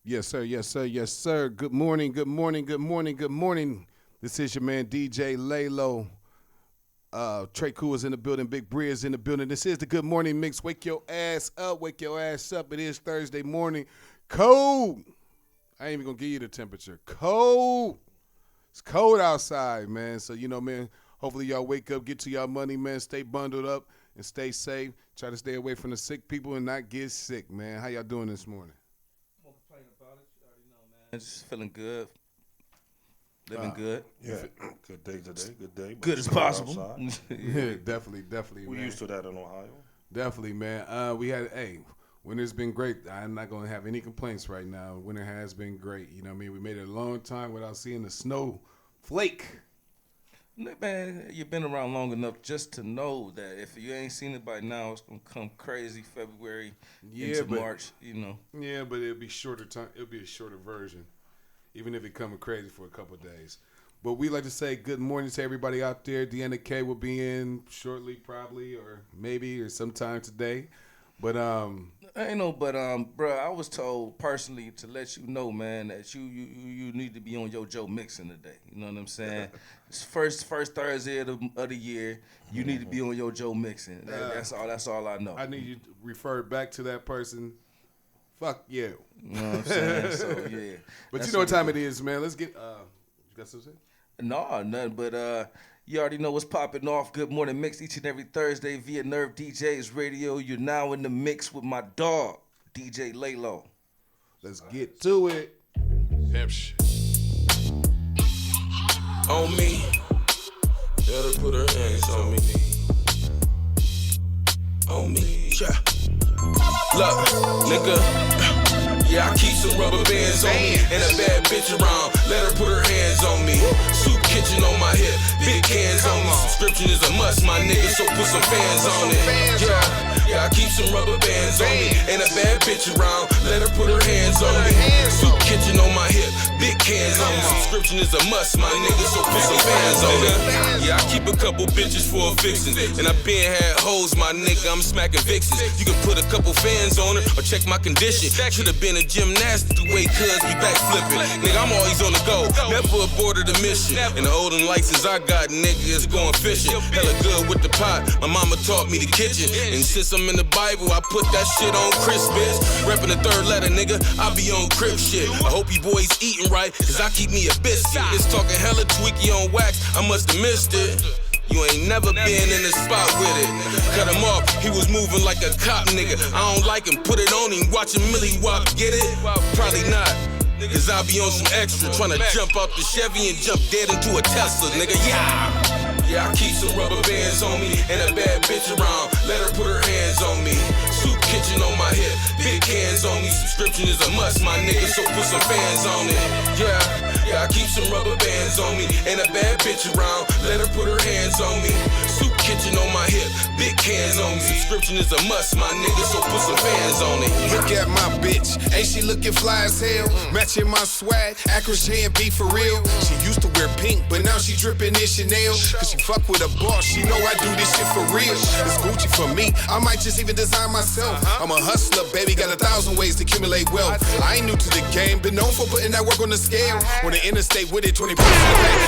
Yes, sir. Yes, sir. Yes, sir. Good morning. Good morning. Good morning. Good morning. This is your man DJ Laylo. Trey Cool is in the building. Big Bree is in the building. This is the Good Morning Mix. Wake your ass up. Wake your ass up. It is Thursday morning. Cold. I ain't even gonna give you the temperature. Cold. It's cold outside, man. So man. Hopefully y'all wake up, get to y'all money, man. Stay bundled up and stay safe. Try to stay away from the sick people and not get sick, man. How y'all doing this morning? Won't complain about it. You already know, man. Just feeling good. Living good. Yeah, good day today. Good day. Good as possible. Yeah, definitely. We're man. used to that in Ohio. Definitely, man. Winter's been great. I'm not gonna have any complaints right now. Winter has been great. You know what I mean? We made it a long time without seeing the snow flake. Man, you've been around long enough just to know that if you ain't seen it by now, it's gonna come crazy February into March. Yeah, but it'll be shorter time. It'll be a shorter version, even if it coming crazy for a couple of days. But we like to say good morning to everybody out there. Deanna K will be in shortly, probably, or maybe, or sometime today. But bro, I was told personally to let you know, man, that you need to be on your Joe mixing today. You know what I'm saying? It's first Thursday of the year. You need to be on your Joe mixing. That's all I know. I need you to refer back to that person. Fuck you. You know what I'm saying? So yeah. But you know what time it is, man. Let's get. You got something to say? No, nothing. But you already know what's popping off. Good Morning Mix each and every Thursday via Nerve DJs Radio. You're now in the mix with my dog, DJ Laylo. Let's get to it. Damn shit. On me. Let her put her hands on me. On me. Yeah. Look, nigga. Yeah, I keep some rubber bands on me and a bad bitch around. Let her put her hands on me. Soup kitchen on my hip, big cans on me. Subscription is a must, my nigga, so put some fans on it. Yeah, I keep some rubber bands on me and a bad bitch around. Let her put her hands on me. Soup kitchen on my hip, big cans on me. Subscription is a must, my nigga, so put some fans on it. Yeah, I keep a couple bitches for a fixin', and I been had hoes, my nigga, I'm smacking vixens. You can put a couple fans on it or check my condition. Should've been a gymnastic the way cuz be back flipping. Nigga, I'm always on the go, never aborted a mission. And the olden license I got, nigga, is going fishing. Hella good with the pot, my mama taught me the kitchen. And since I'm in the Bible, I put that shit on Christmas. Reppin' the third letter, nigga, I be on crib shit. I hope you boys eating right, cause I keep me a biscuit. It's talking hella tweaky on wax, I must've missed it. You ain't never been in the spot with it. Cut him off, he was moving like a cop, nigga. I don't like him, put it on him, watch him Millie walk, get it? Probably not, cause I be on some extra, tryna jump out the Chevy and jump dead into a Tesla, nigga, yeah, I keep some rubber bands on me and a bad bitch around. Let her put her hands on me. Soup kitchen on my hip, big cans on me. Subscription is a must, my nigga, so put some fans on it. Yeah, I keep some rubber bands on me and a bad bitch around. Let her put her hands on me. Soup kitchen on my hip, big cans on me. Subscription is a must, my nigga, so put some fans on it. Look at my bitch, ain't she looking fly as hell? Matching my swag, Acura J&B for real. She used to wear pink, but now she dripping in Chanel. Cause she fuck with a boss, she know I do this shit for real. It's Gucci for me, I might just even design myself. I'm a hustler, baby, got 1,000 ways to accumulate wealth. I ain't new to the game, been known for putting that work on the scale. On the interstate with it, 20 pounds in the back.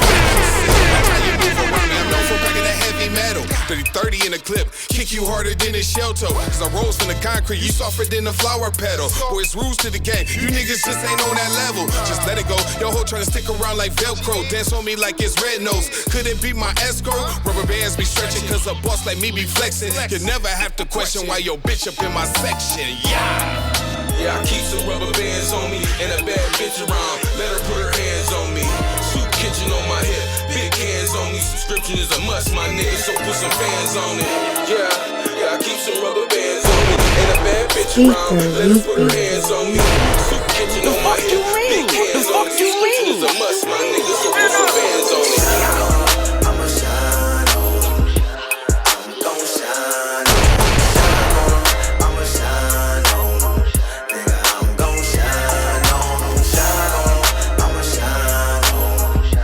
That's how you move around me, I'm known for packing that heavy metal. 30-30 in the clip, kick you harder than a shell toe. Cause I rose from the concrete, you softer than a flower petal. Boy, it's rules to the game, you niggas just ain't on that level. Just let it go, your hoe tryna stick around like Velcro. Dance on me like it's red nose, could it be my escrow? Rubber bands be stretching cause a boss like me be flexing. You never have to question why your bitch up in my section, Yeah, I keep some rubber bands on me and a bad bitch around. Let her put her hands on me. Soup kitchen on my hip, big cans on me. Subscription is a must, my nigga, so put some fans on it. Yeah, I keep some rubber bands on me and a bad bitch around. Let her put her hands on me. Soup kitchen on my hip, big cans on me. Subscription is a must, my nigga, so put some fans on it. I'ma shine on 'em. I'm gon' shine on 'em. I'ma shine on 'em. Nigga, I'm gon' shine on 'em. Shine on 'em. I'ma shine on 'em.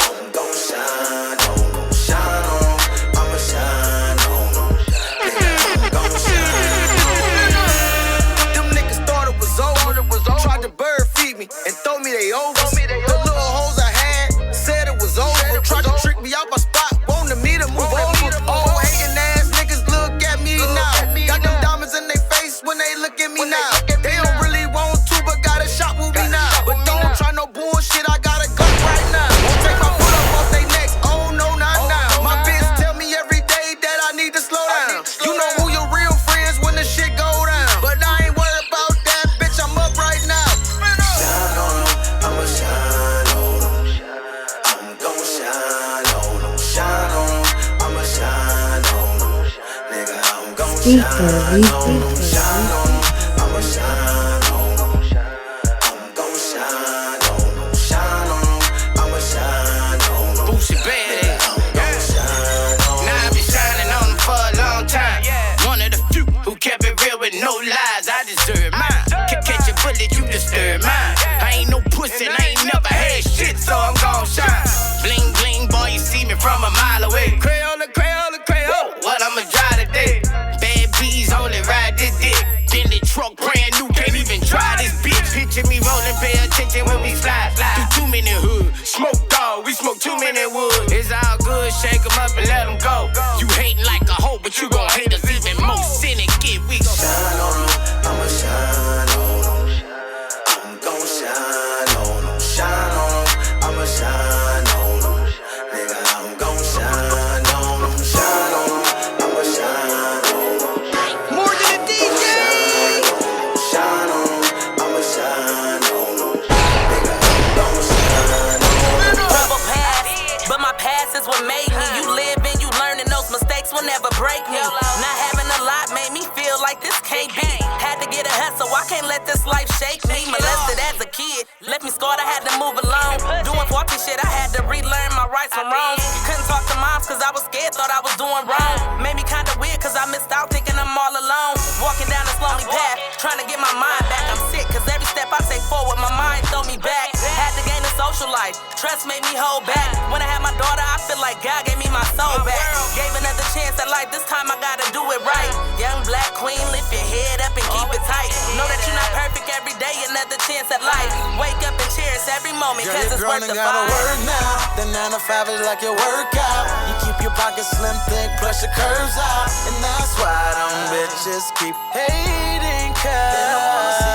I'm gon' shine on 'em. Shine on 'em. I'ma shine on 'em. Nigga, I'm gon' shine on 'em. Them niggas thought it was over. shine on 'em, shine on 'em. I'ma shine on 'em. I'm gon' shine on 'em, shine on 'em. I'ma shine on 'em. Boosie bad. Now I been shining on them for a long time. One of the few who kept it real with no lies. I deserve mine. Can catch a bullet, you disturb mine. I ain't no pussy, and I ain't never had shit, so I'm gon' shine. Bling bling, boy, you see me from a mile away. Crayola, Crayola, Crayola. What I'ma drive today? Bad bees only ride this dick. Bentley truck, brand new, can't even try this bitch. Picture me rolling, pay attention when we slide. Through too many hoods. Smoke dog, we smoke too many woods. It's all good, shake 'em up and let 'em go. You hating like a hoe, but you gon' hate us even more. Cynic, we gon' Shine on 'em, I'ma shine on 'em. I'm gon' shine on 'em, shine on 'em. I'ma shine on 'em. Nigga, I'm gon' shine on 'em, shine on 'em. I'ma shine on 'em. more than a DJ. Shine on 'em, I'ma shine on 'em. Nigga, I'm gon' shine on 'em. Trouble past, but my past is what made me. You live and you learn, and those mistakes will never break me. Not having a lot made me feel like this can't be. Had to get a hustle, I can't let this life shake me. Molested as a kid, left me scarred, I had to move alone. Doing faulty shit, I had to relearn my rights from wrongs. Couldn't talk to moms cause I was scared, thought I was doing wrong. Made me kinda weird cause I missed out thinking I'm all alone. Walking down this lonely path, trying to get my mind back. I'm sick cause every step I take forward, my mind throw me back. Had to gain a social life, trust made me hold back. When I had my daughter, I feel like God gave me my soul back. Gave another chance at life, this time I gotta do it right. Young black queen, lift your head up and keep it tight. Know that you're not perfect every day, another chance at life. Wake up and cherish every moment, Girl, cause you're it's grown worth and the gotta fight. work now. The 9 to 5 is like your workout. You keep your pockets slim, thick, plus your curves out. And that's why them bitches keep hating, cause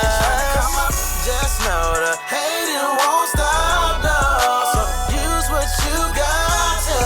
just know the hating won't stop, no. So use what you got to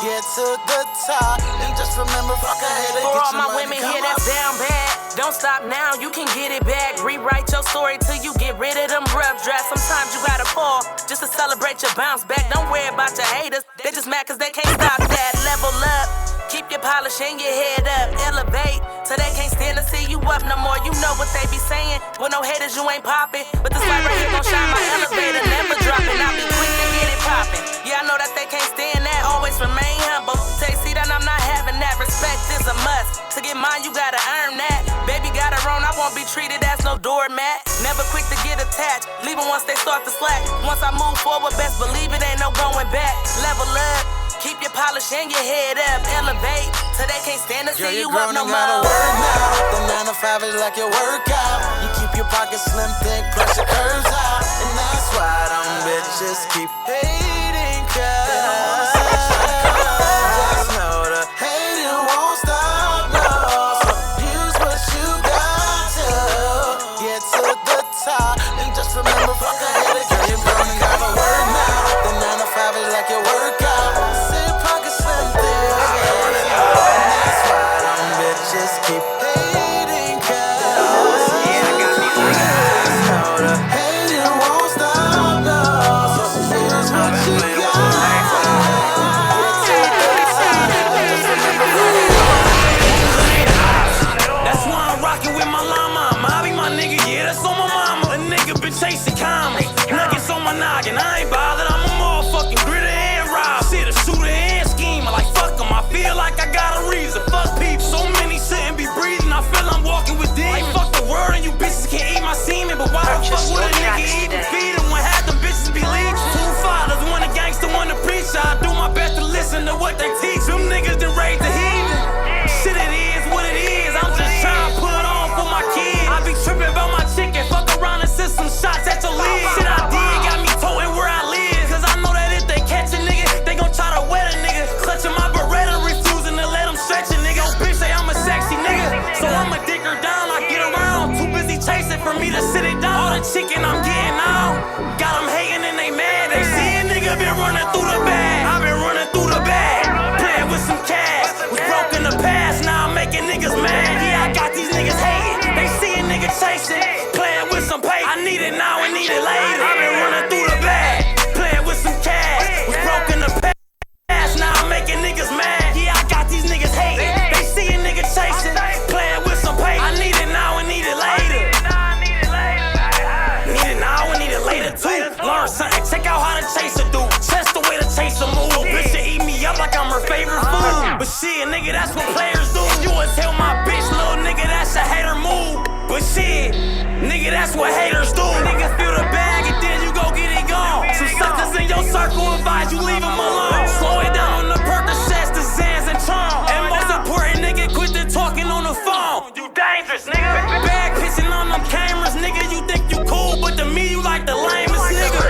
get to the top. And just remember, fuck a hater, For get all your my money, women come here up. that's down bad, don't stop now, you can get it back. Rewrite your story till you get rid of them rough drafts. Sometimes you gotta fall just to celebrate your bounce back. Don't worry about your haters, they just mad cause they can't stop that. Level up, keep your polish and your head up. Elevate, so they can't stand to see you up no more. You know what they be saying, with no haters you ain't poppin'. But this light right here gon' shine my elevator, never dropping. I'll be quick to get it poppin'. Yeah, I know that they can't stand that, always remain humble. They see that I'm not having that, respect is a must. To get mine, you gotta earn that. Baby got her own, I won't be treated as no doormat. Never quick to get attached, leave 'em once they start to slack. Once I move forward, best believe it ain't no going back. Level up, keep your polish and your head up. Elevate, so they can't stand to Girl, see you're you up grown no and gotta more. work now. The 9 to 5 is like your workout. You keep your pockets slim, thick, plus your curves out. And that's why them bitches keep hating, cause just know the hating won't stop, no. So use what you got to get to the top. And just remember, fuck a hater, girl, you're grown and gotta work now. The 9 to 5 is like your workout. See your pockets slim, thick. And that's why them bitches keep hating, cause just know the hating won't stop, no. So use what you got to get to the top. Just remember, That's why I'm rockin' with my llama. Mobby, my nigga, yeah, that's on my mama. A nigga been chasing commas, nuggets on my noggin. I ain't bothered, I'm a motherfucking gritter and rob. Shit, a shooter and schemer, like fuck 'em. I feel like I got a reason. Fuck people, so many shouldn't be breathing. I feel I'm walking with demons. Like fuck the world and you bitches can't eat my semen. But why the fuck would a nigga even feed him when half them bitches be leeching? 2 fathers, one a gangster, one a preacher. I do my best to listen to what they teach. Them niggas done raised the heathen. Shit, it is what it is. I'm just trying to put on for my kids. I be tripping about my chicken. Fuck around and send some shots at your lid. Shit I did got me toting where I live. Cause I know that if they catch a nigga, they gon' try to wet a nigga. Clutching my Beretta, refusing to let them stretch a nigga. Oh, bitch say I'm a sexy nigga, so I'ma dick her down. I get around, too busy chasing for me to sit it down. All the chicken I'm getting out, got them hating and they mad. They see a nigga been running through the bag. I been running through the bag, playing with some cash. Was broke in the past, now I'm making niggas mad. Yeah, I got these niggas hating. They see a nigga chasing, playing with some paper. I need it now and need it later. I been running through the bag, playing with some cash. Was broke in the past, now I'm making niggas mad. Yeah, I got these niggas hating. They see a nigga chasing, That's what haters do. Niggas feel the bag and then you go get it gone. Some suckers in your circle advise you leave them alone. Slow it down on the Percocets, the Zans and Tron. And most important, nigga, quit the talking on the phone. You dangerous, nigga. Bag pitching on them cameras, nigga. You think you cool, but to me you like the lamest nigga.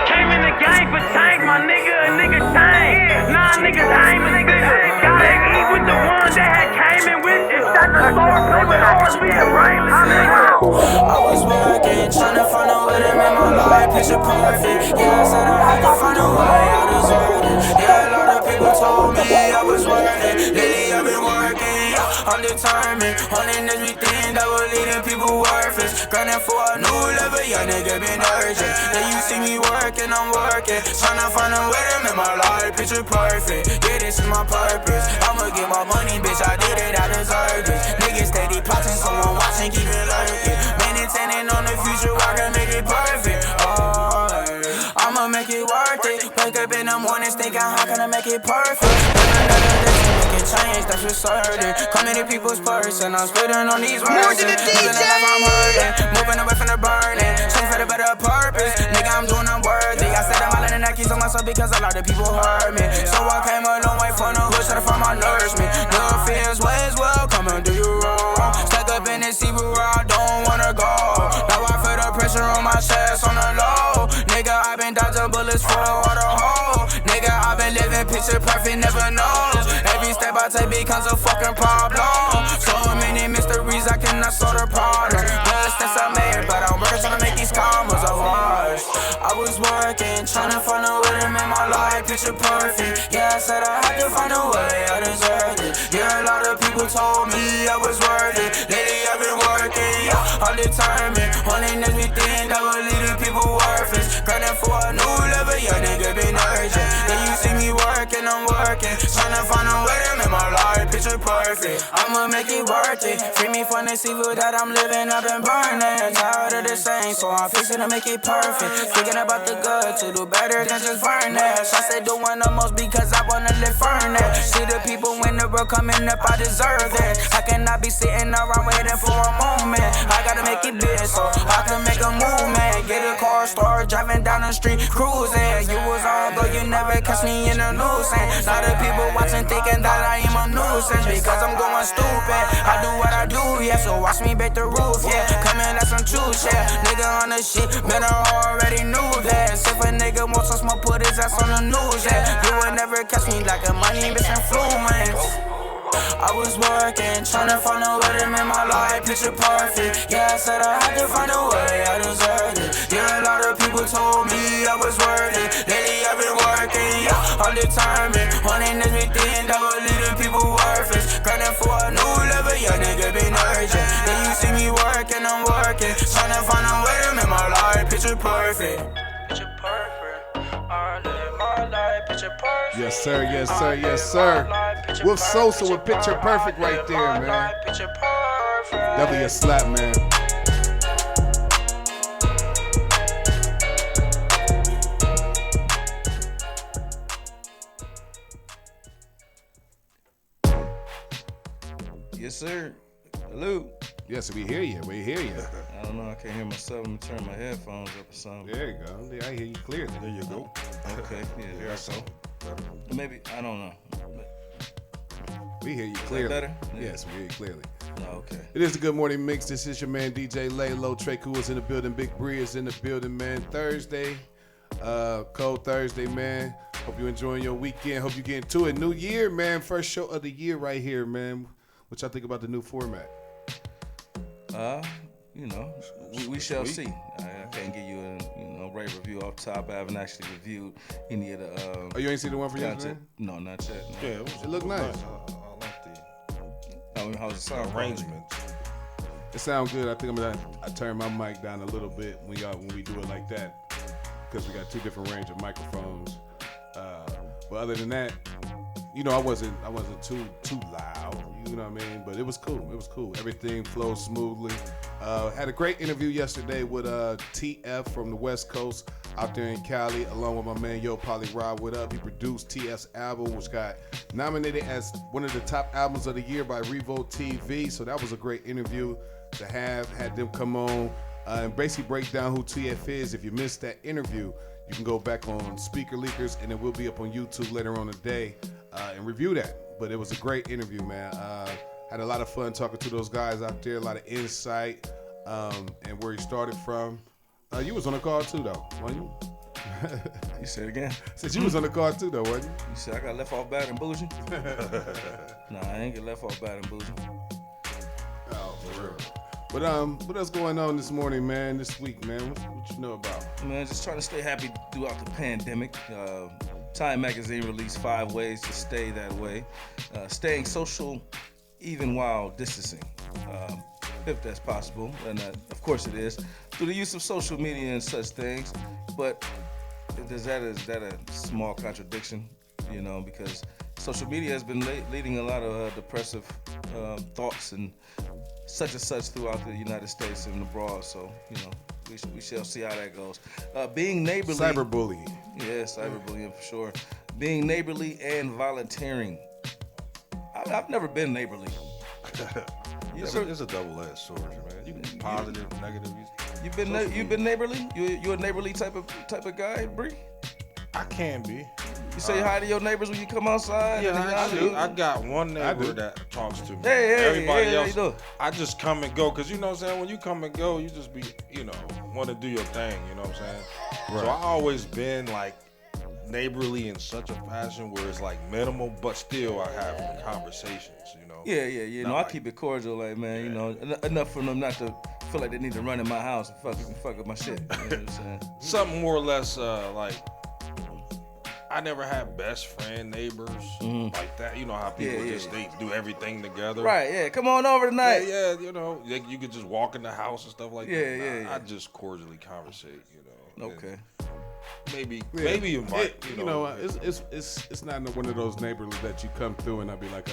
Came in the game for change, my nigga. A nigga change. Nah, niggas aim a nigga. Gotta eat with the ones that had came in with you. Shot the store, play with ours, we a brainless nigga. I was working, tryna find a way to make my life picture perfect. Yeah, I said I had to find a way, I deserved it. Yeah, a lot of people told me I was worth it. Lately I've been working, I'm determined. Holding everything that was leading people worthless. Grinding for a new level, young nigga been urgent. Then you see me working, I'm working. Tryna find a way to make my life picture perfect. Yeah, this is my purpose. I'ma get my money, bitch, I did it, I deserve it. Niggas steady plotting, someone watching, keep it lurking. Maintaining on the future, I can make it perfect. Oh, I'ma make it worth it. Wake up in the mornings thinking, how can I make it perfect? Another day to make it change, that's for certain. Coming to people's purse and I'm spitting on these words. Living the life I'm hurting, moving away from the burning. Change for the better purpose. Nigga, I'm doing unworthy. I said I'm all in the keys on myself because a lot of people hurt me. So I came a long way from the hood, try to find my nourishment. The feels ways well, come and do you wrong. Stuck up in the sea where I don't wanna go. Now I feel the pressure on my chest on the low. Nigga, I've been dodging bullets for a water hole. Nigga, I've been living picture perfect, never knows. Every step I take becomes a fucking problem. So many mysteries, I cannot solve the problem. Blood steps I made, but I'm working trying to make these commas a wash. I was working, trying to find a way to make my life picture perfect. Yeah, I said I had to find a way, I deserved it. Yeah, a lot of people told me I was worth it. Lately I've been working, yeah, I'm determined. Holding everything that will lead the people worthless. Grinding for a new level, yeah, nigga been urgent. Then you see me working, I'm working. Tryna find a way to make my life picture perfect. I'ma make it worth it. Free me from this evil that I'm living, I've been burning. Tired of the same, so I'm fixing to make it perfect. Thinking about the good to do better than just furnace. I said doing the most because I wanna live furnace. See the people when the world coming up, I deserve it. I cannot be sitting around waiting for a moment. I gotta make it big so I can make a movement. Get a car, start driving down the street, cruising. You was on, but you never catch me in the news. Lot of people watching thinking that I am a nuisance because I'm going stupid. I do what I do, yeah, so watch me break the roof, yeah. Coming like some juice, yeah. Nigga on the shit, man, I already knew that. If a nigga wants some smoke, put his ass on the news, yeah. You will never catch me like a money bitch influence. I was working, tryna find a way to make my life picture perfect. Yeah, I said I had to find a way, I deserved it. Yeah, a lot of people told me I was worth it. Lately I've been working, yeah, I'm determined. Holding everything that will lead the people worthless. Grinding for a new level, yeah, nigga been urgent. Then you see me working, I'm working. Tryna find a way to make my life picture perfect. Picture perfect, I live my life picture perfect. Yes, sir, yes, sir, yes, sir. Wolf Sosa with Picture Perfect right there, man. Definitely a slap, man. Yes, sir. Hello. Yes, we hear you. We hear you. I don't know. I can't hear myself. I'm gonna turn my headphones up or something. There you go. I hear you clearly. There you go. Okay. Yeah. There I go. Maybe I don't know. We hear you clearly. Better? Yeah. Yes, we hear you clearly. Oh, okay. It is the Good Morning Mix. This is your man DJ Laylo. Trey Cool is in the building. Big Bree is in the building, man. Thursday, cold Thursday, man. Hope you're enjoying your weekend. Hope you get into it. New year, man. First show of the year right here, man. What y'all think about the new format? You know, we shall see. I can't give you a rave review off top. I haven't actually reviewed any of the. Oh, you ain't seen the one for yesterday? No, not yet. No. Yeah, it looked nice. I like the How's it sound? arrangement. It sounds good. I think I'm gonna turn my mic down a little bit when we do it like that, because we got two different range of microphones. But other than that, you know, I wasn't too loud. You know what I mean? But it was cool. It was cool. Everything flowed smoothly. Had a great interview yesterday with TF from the West Coast out there in Cali, along with my man Yo Polly Rod. What up? He produced TF's album, which got nominated as one of the top albums of the year by Revolt TV. So that was a great interview to have. Had them come on. and basically break down who TF is. If you missed that interview, you can go back on Speaker Leakers, and it will be up on YouTube later on today and review that. But it was a great interview, man. Had a lot of fun talking to those guys out there, a lot of insight and where he started from. You was on the call too, though, wasn't you? You said it again? Said you was on the call too, though, wasn't you? You said I got left off bad and bougie? Nah, I ain't get left off bad and bougie. Oh, for real. But what else going on this morning, man? This week, man? What you know about? Man, just trying to stay happy throughout the pandemic. Time Magazine released 5 ways to stay that way. Staying social even while distancing, if that's possible. And of course it is. Through the use of social media and such things. But is that a small contradiction? You know, because social media has been leading a lot of depressive thoughts and such throughout the United States and abroad. So, you know, we shall see how that goes. Being neighborly. Cyberbullying. Yeah, cyberbullying for sure. Being neighborly and volunteering. I've never been neighborly. It's a double-edged sword, man. You can be positive, negative. You've been neighborly? You a neighborly type of guy, Bree? I can be. You say hi to your neighbors when you come outside? Yeah, I got one neighbor that talks to me. Hey, everybody else, how you doing? I just come and go, because you know what I'm saying? When you come and go, you just be, you know, want to do your thing, you know what I'm saying? Right. So I always been like neighborly in such a fashion where it's like minimal, but still I have conversations, you know? Yeah. No, I keep it cordial, like, man, you know, enough for them not to feel like they need to run in my house and fuck up my shit. You know what I'm saying? Something more or less like, I never had best friend neighbors like that. You know how people they do everything together. Right, yeah. Come on over tonight. Yeah, you know, you could just walk in the house and stuff like that. Yeah. I just cordially conversate, you know. Okay. Maybe invite. You know, it's not one of those neighborhoods that you come through and I'll be like,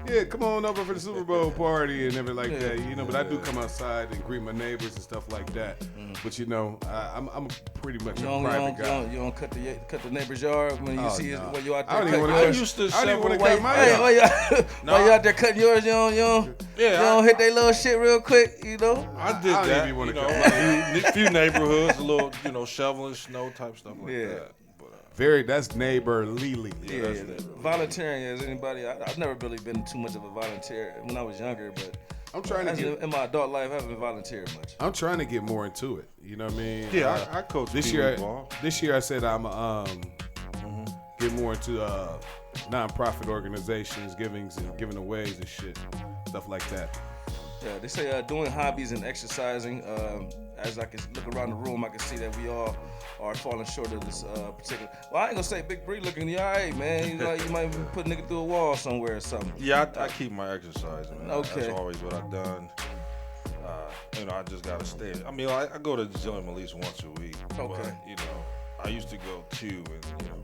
yeah, come on over for the Super Bowl party and everything like that. You know, but I do come outside and greet my neighbors and stuff like that. But you know, I'm pretty much a private guy. You don't cut the neighbor's yard when you see when you out there. I don't even want to cut my yard. While you out there cutting yours, you don't hit that little shit real quick, you know. I did that. You know, a few neighborhoods, a little, you know, shoveling snow type stuff like that. That's neighborly. Yeah. Volunteering as anybody. I've never really been too much of a volunteer when I was younger, but I'm trying to get in my adult life. I haven't volunteered much. I'm trying to get more into it. You know what I mean? Yeah, I coach this year. This year I said I'm get more into nonprofit organizations, giving aways and shit, stuff like that. Yeah, they say doing hobbies and exercising. As I can look around the room, I can see that we all are falling short of this particular. Well, I ain't gonna say Big Bree looking, you all right, man. You might put a nigga through a wall somewhere or something. Yeah, I keep my exercise, man. Okay. That's always what I've done. You know, I just gotta stay. I mean, I go to the gym at least once a week. Okay. But, you know, I used to go 2, and you know,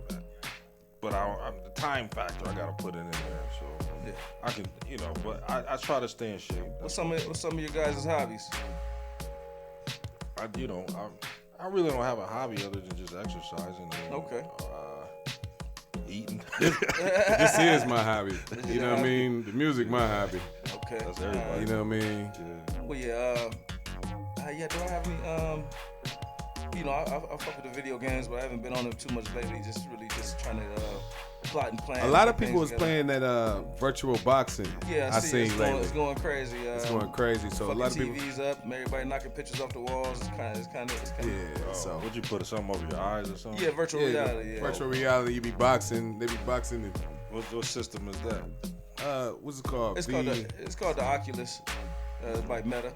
but the time factor I gotta put it in there. So yeah, I can, you know, but I try to stay in shape. What's some of your guys' hobbies? I really don't have a hobby other than just exercising. And, okay. Eating. This is my hobby. You know what I mean? The music, my hobby. Okay. That's everybody. You know what I mean? Yeah. Well, do I have any? You know, I fuck with the video games, but I haven't been on them too much lately. Just trying to plot and plan. A lot of people was playing that virtual boxing. Yeah, I seen lately. It's going crazy. It's going crazy. So a lot of people. TVs up, everybody knocking pictures off the walls. It's kind of. Yeah. So would you put something over your eyes or something? Yeah, virtual reality. Yeah. Virtual reality. You be boxing. They be boxing. And, what system is that? What's it called? It's called the Oculus by Meta.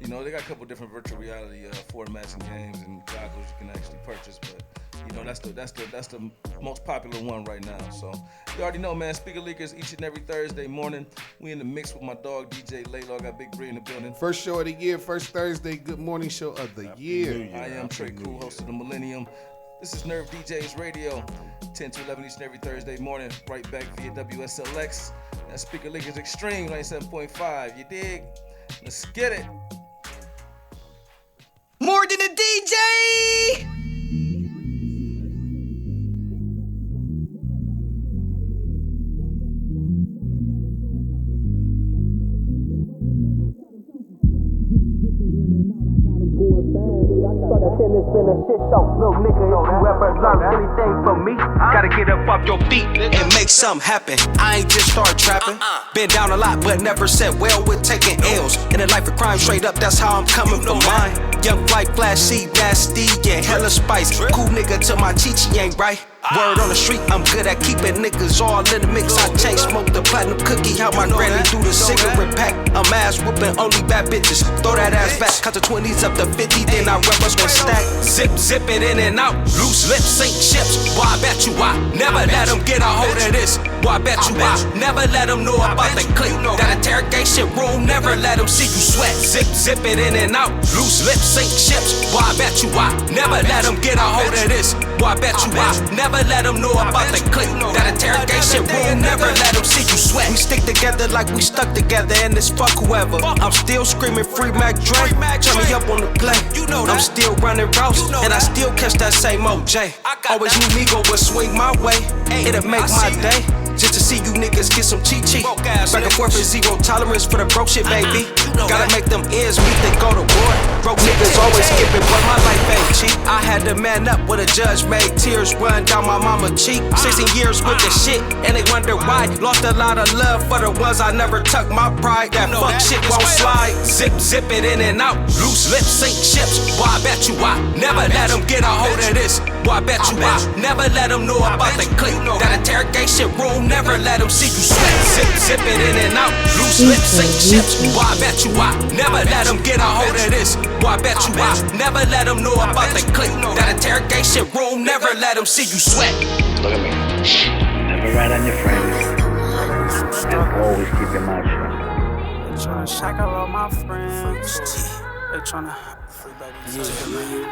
You know, they got a couple different virtual reality formats and games and goggles you can actually purchase, but you know that's the most popular one right now. So you already know, man. Speaker Leakers each and every Thursday morning. We in the mix with my dog DJ Laylo. I got Big Bree in the building. First show of the year, first Thursday, good morning show of the year. I am Trey Cool, host of the Millennium. This is Nerve DJs Radio, 10 to 11 each and every Thursday morning. Right back via WSLX. That's Speaker Leakers Extreme 97.5. You dig? Let's get it. More than a DJ! 10, it's been a shit show. Little nigga, if you ever learn anything from me, gotta get up off your feet and make something happen. I ain't just start trapping. Been down a lot, but never said well with taking L's. In a life of crime, straight up, that's how I'm coming from mine. Young flight, flashy, nasty, and hella spice. Cool nigga till my chichi ain't right. Word on the street, I'm good at keeping niggas all in the mix. I chain smoke the platinum cookie, how my granny do the cigarette pack. I'm ass whooping, only bad bitches. Throw that ass back, cut the 20s up to 50, then I rep us with stack. Zip it in and out, loose lips, sink ships. Boy, I bet you I never let them get a hold of this. Boy, I bet you I never let them know about the click. That interrogation room, never let them see you sweat. Zip it in and out, loose lips, sink ships. Boy, I bet you I never let them get a hold of this. Boy, I bet you I never let them know about the click. That interrogation room, never let them see you sweat. We stick together like we stuck together, and it's fuck whoever. I'm still screaming free Mac Dre. Turn me up on the play. I'm still running routes, and I still catch that same OJ. Always knew me go would swing my way. It'll make my day. Just to see you niggas get some cheat. Back and forth is zero tolerance for the broke shit, baby. Gotta make them ends meet, they go to war. Broke niggas always skipping, but my life ain't cheap. I had to man up when a judge made tears run down my mama cheek. 16 years with the shit, and they wonder why. Lost a lot of love for the ones I never tucked my pride. That fuck shit won't slide. Zip it in and out. Loose lips, sink ships. Boy, I bet you I never let them get a hold of this. Boy, I bet you I never let them know about the click. That interrogation room, never let them see you sweat. Zip it in and out. Loose lips, sink ships. Boy, I bet you I never let them get a hold of this. Boy, I bet you I never let them know about the click. That interrogation room, never let them see you sweat. Look at me. Never rat on your friends. And always keep your mouth shut. Tryna shackle all my friends. They tryna.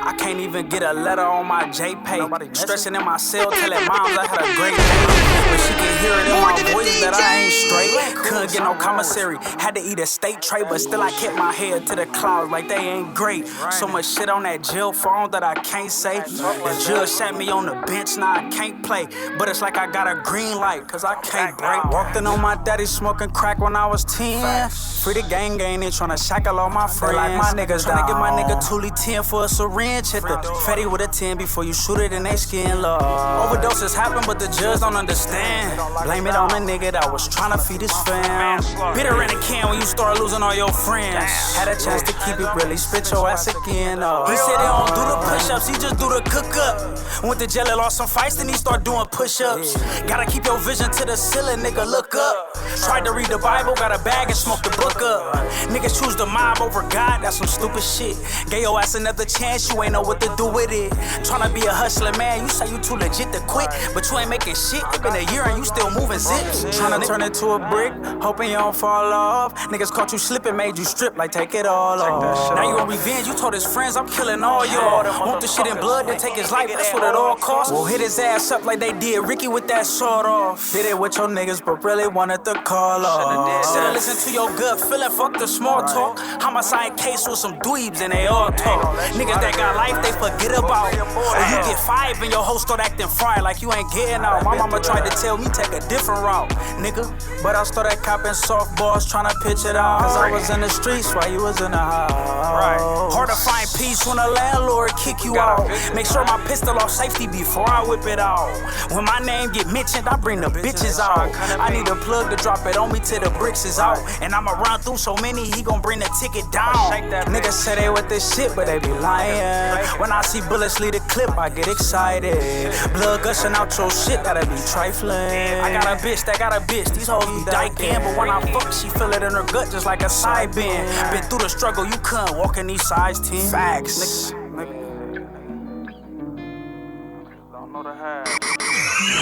I can't even get a letter on my JPay. Stressing in my cell, telling moms I had a great day. But she can hear it in my voice that I ain't straight. Couldn't get no commissary. Had to eat a steak tray, but still I kept my head to the clouds like they ain't great. So much shit on that jail phone that I can't say. The judge sat me on the bench, now I can't play. But it's like I got a green light, cause I can't break. Walked in on my daddy smoking crack when I was 10. Free the gang, they tryna shackle all my friends. Like my niggas tryna get my nigga Thule 10 for a syringe. Hit the fatty with a 10 before you shoot it in they skin, love. Overdoses happen, but the judge don't understand. Blame it on a nigga that was tryna feed his fam. Bitter in a can when you start losing all your friends. Had a chance to keep it really, spit your ass again, He said he don't do the push-ups, he just do the cook-up. Went to jail and lost some fights, then he start doing push-ups. Gotta keep your vision to the ceiling, nigga, look up. Tried to read the Bible, got a bag and smoked the book up. Niggas choose the mob over God, that's some stupid shit. Gave your ass another chance, you ain't know what to do with it. Tryna be a hustler, man, you say you too legit to quit, but you ain't making shit. It been a year and you still moving zips. Tryna turn it to a brick, hoping you don't fall off. Niggas caught you slipping, made you strip like take it all off. Now you on revenge, you told his friends I'm killing all y'all. Want the shit in blood, then take his life, that's what it all costs. We'll hit his ass up like they did Ricky with that sword off. Did it with your niggas, but really wanted the call off. Instead of listen to your gut feeling, fuck the small talk. I'ma sign case with some dweebs and they all talk. Niggas that got life, they forget about. Or you get five and your host start acting fried like you ain't getting out. My mama tried to tell me take a different route, nigga. But I started copping softballs, tryna pitch it out. Cause I was in the streets while you was in the house. Hard to find peace when a landlord kick you out. Make sure my pistol off safety before I whip it out. When my name get mentioned, I bring the bitches out. I need a plug to drop it on me till the bricks is out. And I'ma run through so many, he gon' bring the ticket down. Niggas say they with this shit, but they be lying. When I see bullets lead a clip, I get excited. Blood gushing out your shit, that'll be trifling. I got a bitch that got a bitch, these hoes be dyking. But when I fuck, she feel it in her gut just like a side bend. Been through the struggle, you couldn't walk in these size 10. Facts.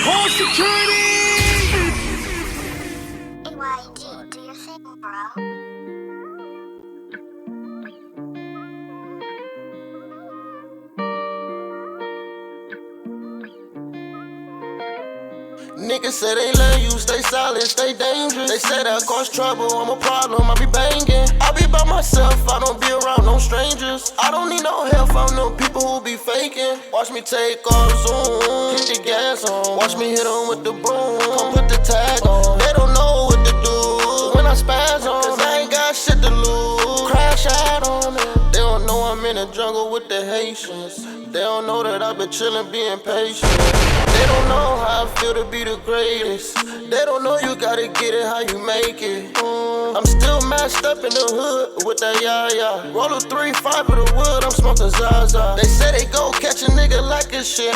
Home security! AYD, do your thing, bro. Niggas say they love you, stay silent, stay dangerous. They say that cause trouble, I'm a problem, I be banging. I be by myself, I don't be around no strangers. I don't need no help from no people who be faking. Watch me take off zoom, hit the gas on. Watch me hit them with the broom, come put the tag on. They don't know what to do when I spaz on. Cause I ain't got shit to lose, crash out on it. They don't know I'm in a the jungle with the Haitians. They don't know that I've been chillin', being patient. They don't know how I feel to be the greatest. They don't know you gotta get it how you make it. I'm still mashed up in the hood with that yah-yah. Roll a 3-5 of the wood, I'm smoking Zaza. They say they go catch a nigga like a shit,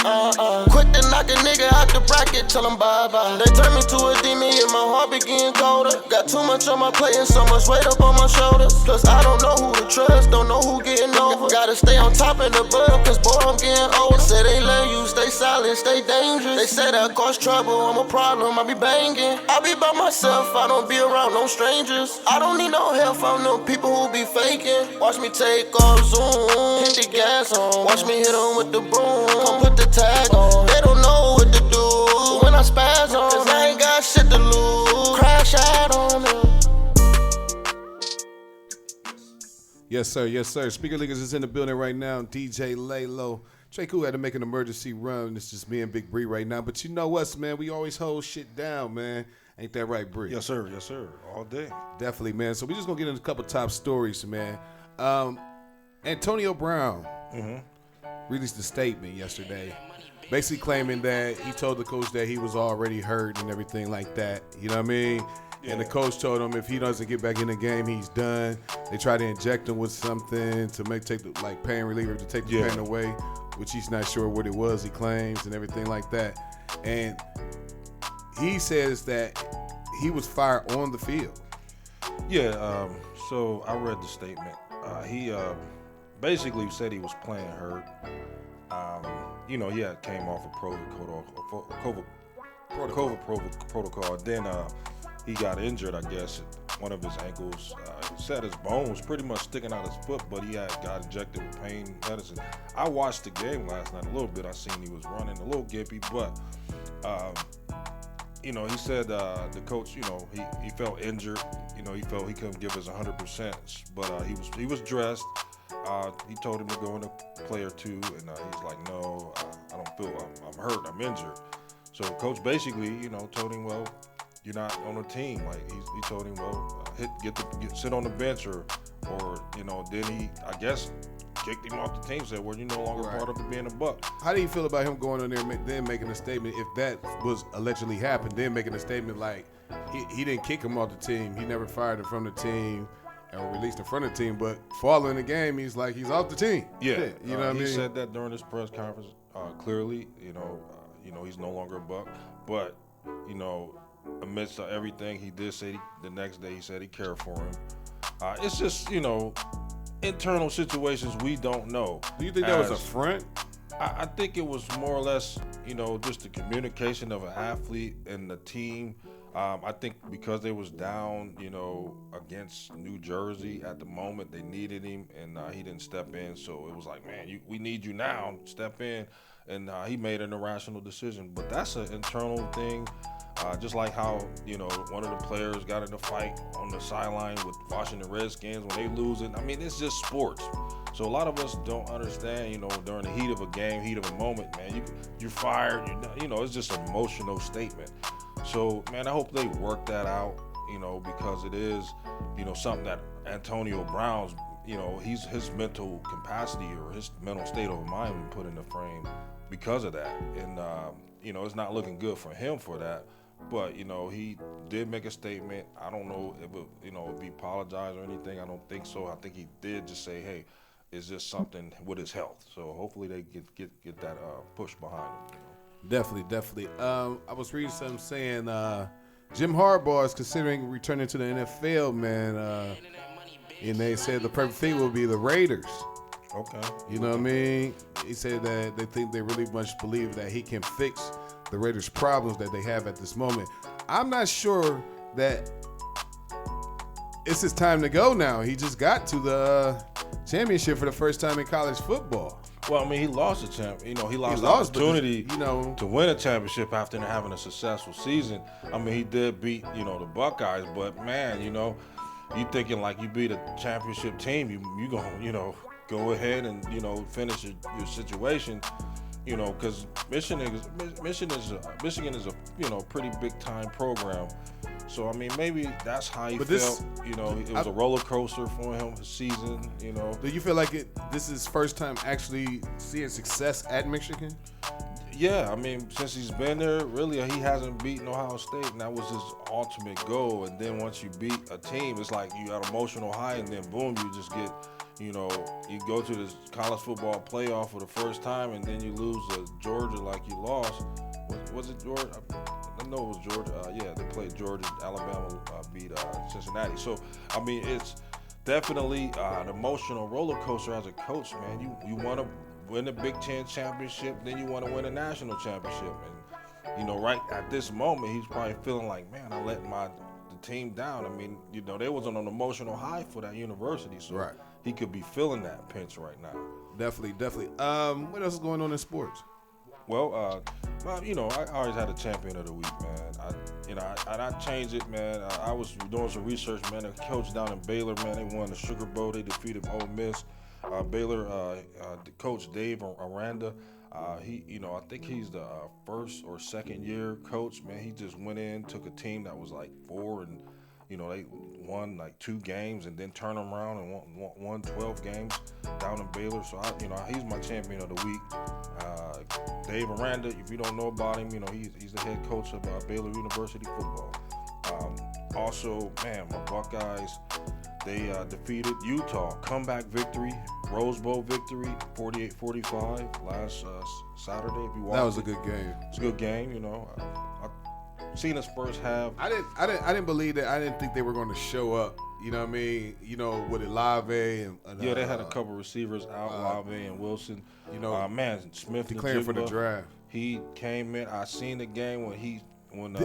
Quick to knock a nigga out the bracket, tell him bye-bye. They turn me to a demon and my heart begin colder. Got too much on my plate and so much weight up on my shoulders. Plus I don't know who to trust, don't know who getting over. Gotta stay on top of the bug, cause boy I'm getting older. Say they let you stay silent, stay dangerous. They say that cause trouble, I'm a problem, I be banging. I be by myself, I don't be around no strangers. I don't need no help from them people who be faking. Watch me take off, zoom, hit the gas on. Watch me hit them with the broom, come put the tag on. They don't know what to do when I spaz on, cause I ain't got shit to lose. Crash out on them. Yes, sir. Yes, sir. Speaker Leaguers is in the building right now. DJ Laylo. Trey Cool had to make an emergency run. It's just me and Big Bree right now. But you know us, man. We always hold shit down, man. Ain't that right, Bree? Yes, sir. Yes, sir. All day. Definitely, man. So we just going to get into a couple top stories, man. Antonio Brown released a statement yesterday basically claiming that he told the coach that he was already hurt and everything like that. You know what I mean? Yeah. And the coach told him if he doesn't get back in the game, he's done. They tried to inject him with something to take the pain reliever to take the pain away, which he's not sure what it was, he claims, and everything like that. And he says that he was fired on the field. Yeah, so I read the statement. He basically said he was playing hurt. He had came off a COVID protocol. Then he got injured, I guess. One of his ankles, he said his bone was pretty much sticking out his foot, but he got injected with pain medicine. I watched the game last night a little bit. I seen he was running a little gimpy, but he said the coach, he felt injured. He felt he couldn't give his 100%, but he was dressed. He told him to go in a play or two, and he's like, no, I don't feel I'm hurt, I'm injured. So coach basically, told him, well, you're not on the team. Like he told him, well, sit on the bench, or then he, I guess, kicked him off the team. Said, well, you're no longer part of being a Buck. How do you feel about him going on there and then making a statement, if that was allegedly happened, then making a statement like he didn't kick him off the team, he never fired him from the team or released him from the team, but following the game, he's like he's off the team. Yeah, you know what I mean? He said that during his press conference. Clearly, he's no longer a Buck, but amidst everything, he did say the next day he said he cared for him. It's just internal situations we don't know. Do you think that was a front? I think it was more or less just the communication of an athlete and the team. I think because they was down against New Jersey at the moment, they needed him, and he didn't step in. So it was like, man, we need you now, step in. And he made an irrational decision. But that's an internal thing. Just like how, one of the players got in a fight on the sideline with Washington Redskins when they lose it. I mean, it's just sports. So a lot of us don't understand, during the heat of a game, heat of a moment, man, you're fired, it's just an emotional statement. So, man, I hope they work that out, because it is, something that Antonio Brown's, his mental capacity or his mental state of mind been put in the frame because of that. And, it's not looking good for him for that. But, he did make a statement. I don't know if he apologized or anything. I don't think so. I think he did just say, hey, it's just something with his health. So hopefully they get that push behind him. Definitely. I was reading something saying Jim Harbaugh is considering returning to the NFL, man. And they said the perfect thing will be the Raiders. Okay. You know what I mean? He said that they really much believe that he can fix the Raiders' problems that they have at this moment. I'm not sure that it's his time to go now. He just got to the championship for the first time in college football. Well, I mean, he lost a champ. He lost the opportunity to win a championship after having a successful season. I mean, he did beat, the Buckeyes, but man, you thinking like you beat a championship team, you gonna, go ahead and finish your situation, because Michigan is a pretty big time program, So I mean, maybe that's how he But felt. You know, it was a roller coaster for him his season. You know. Do you feel like this is his first time actually seeing success at Michigan? Yeah, I mean, since he's been there, really, he hasn't beaten Ohio State, and that was his ultimate goal. And then once you beat a team, it's like you got emotional high, and then boom, you just get, you know, you go to this college football playoff for the first time, and then you lose to Georgia like you lost. Was it Georgia? I know it was Georgia. Yeah, they played Georgia. Alabama beat Cincinnati. So, I mean, it's definitely an emotional roller coaster as a coach, man. You want to win the Big Ten championship, then you want to win a national championship. And, you know, right at this moment, he's probably feeling like, man, I let the team down. I mean, you know, they was on an emotional high for that university, so he could be feeling that pinch right now. Definitely. What else is going on in sports? Well, you know, I always had a champion of the week, man. I changed it, man. I was doing some research, man. The coach down in Baylor, man, they won the Sugar Bowl. They defeated Ole Miss. Baylor, the coach Dave Aranda, you know, I think he's the first or second year coach, man. He just went in, took a team that was like 4 and, you know, they won like 2 games and then turned them around and won 12 games down in Baylor. So, he's my champion of the week. Dave Aranda, if you don't know about him, you know, he's the head coach of Baylor University football. Also, man, my Buckeyes, they defeated Utah. Comeback victory, Rose Bowl victory, 48-45 last Saturday. If you watched that was a good game. It's a good game, you know. I've seen his first half. I didn't believe that. I didn't think they were going to show up. You know what I mean? You know, with Olave and yeah, they had a couple receivers out, Olave and Wilson. You know, man, Smith declaring for the draft. He came in. I seen the game when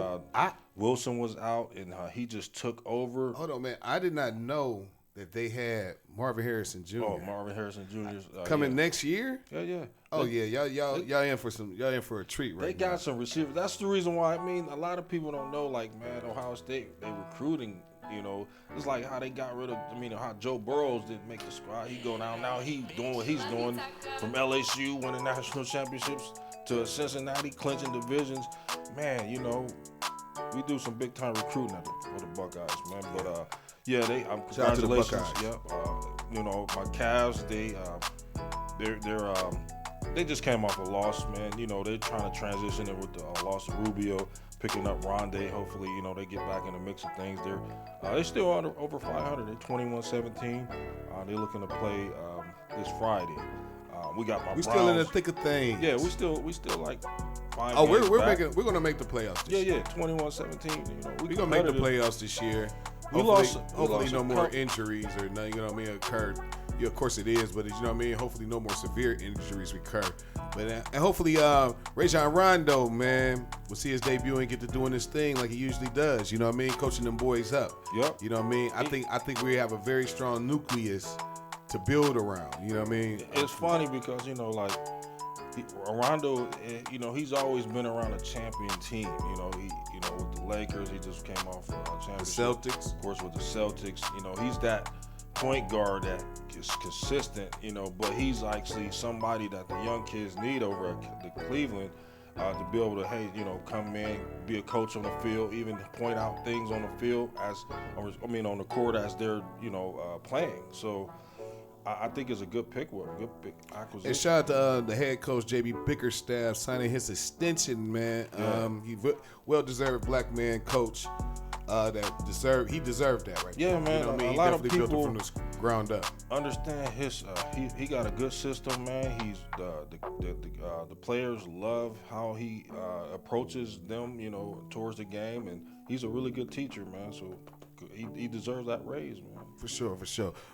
Wilson was out and he just took over. Hold on, man. I did not know that they had Marvin Harrison Jr. Oh, Marvin Harrison Jr. Coming next year? Yeah. Oh yeah, y'all in for a treat right now. They got some receivers. That's the reason why. I mean, a lot of people don't know. Like, man, Ohio State, they recruiting. You know, it's like how they got rid of. I mean, how Joe Burrows didn't make the squad. He go down now. He doing what he's doing from LSU, winning national championships to Cincinnati, clinching divisions. Man, you know, we do some big time recruiting for the Buckeyes, man. But yeah, shout out to the congratulations. Buckeyes. Yep. You know, my Cavs, they just came off a loss, man. You know, they're trying to transition it with the loss of Rubio, picking up Rondé. Hopefully, you know, they get back in the mix of things. They're still over 500. They're 21-17. They're looking to play this Friday. We got my Browns. Still in the thick of things. Yeah, we still like 5 Oh, games we're back. gonna make the playoffs. This year. 21-17. You know, we're gonna make the playoffs this year. Hopefully no more injuries or nothing. You know what I mean? Occurred. Yeah, of course it is, but you know what I mean. Hopefully no more severe injuries recur. But and hopefully Rajon Rondo, man, will see his debut and get to doing his thing like he usually does. You know what I mean? Coaching them boys up. Yep. You know what I mean? I think we have a very strong nucleus to build around. You know what I mean? It's funny because, you know, like Rondo, you know, he's always been around a champion team. You know, with the Lakers, he just came off a championship. The Celtics, of course, with the Celtics. You know, he's that point guard that is consistent. You know, but he's actually somebody that the young kids need over at the Cleveland to be able to, hey, you know, come in, be a coach on the field, even point out things on the field on the court as they're, you know, playing. So I think it's a good pick, good big acquisition. And shout out to the head coach JB Bickerstaff signing his extension, man. Yeah. He well-deserved black man coach he deserved that, right? Yeah, man. You know what I mean? A lot of definitely people built it from the ground up. Understand his he got a good system, man. He's the players love how he approaches them, you know, towards the game, and he's a really good teacher, man. So he deserves that raise, man. For sure.